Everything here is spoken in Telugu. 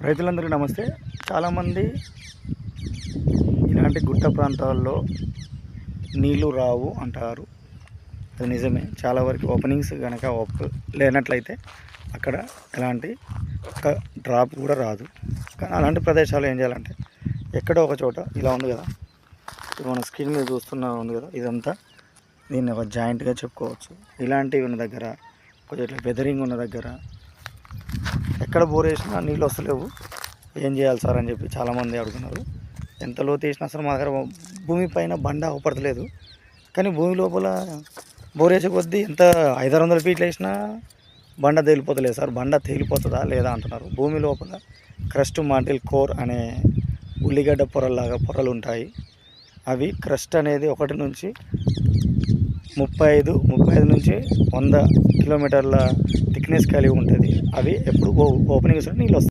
రైతులందరికీ నమస్తే. చాలామంది ఇలాంటి గుట్ట ప్రాంతాల్లో నీళ్లు రావు అంటారు. అది నిజమే. చాలా వరకు ఓపెనింగ్స్ కనుక లేనట్లయితే అక్కడ ఎలాంటి ఒక డ్రాప్ కూడా రాదు. కానీ అలాంటి ప్రదేశాలు ఏం చేయాలంటే ఎక్కడో ఒక చోట ఇలా ఉంది కదా, మన స్క్రీన్ మీద చూస్తున్నా ఉంది కదా, ఇదంతా దీన్ని ఒక జాయింట్గా చెప్పుకోవచ్చు. ఇలాంటివి ఉన్న దగ్గర, కొంచెం ఇట్లా వెదరింగ్ ఉన్న దగ్గర ఎక్కడ బోర్ వేసినా నీళ్ళు వస్తలేవు, ఏం చేయాలి సార్ అని చెప్పి చాలామంది అడుగుతున్నారు. ఎంత లోతు వేసినా అసలు మా దగ్గర భూమి పైన బండ అవపడతలేదు. కానీ భూమి లోపల బోర్ వేసే కొద్దీ ఎంత 500 ఫీట్లు వేసినా బండ తేలిపోతలేదు సార్. బండ తేలిపోతుందా లేదా అంటున్నారు. భూమి లోపల క్రస్ట్ మాంటిల్ కోర్ అనే ఉల్లిగడ్డ పొరల్లాగా పొరలు ఉంటాయి. అవి క్రస్ట్ అనేది 1 నుంచి 35 నుంచి 100 కిలోమీటర్ల థిక్నెస్ కలిగి ఉంటుంది. అవి ఎప్పుడు ఓపెనింగ్స్ నీళ్ళు వస్తాయి.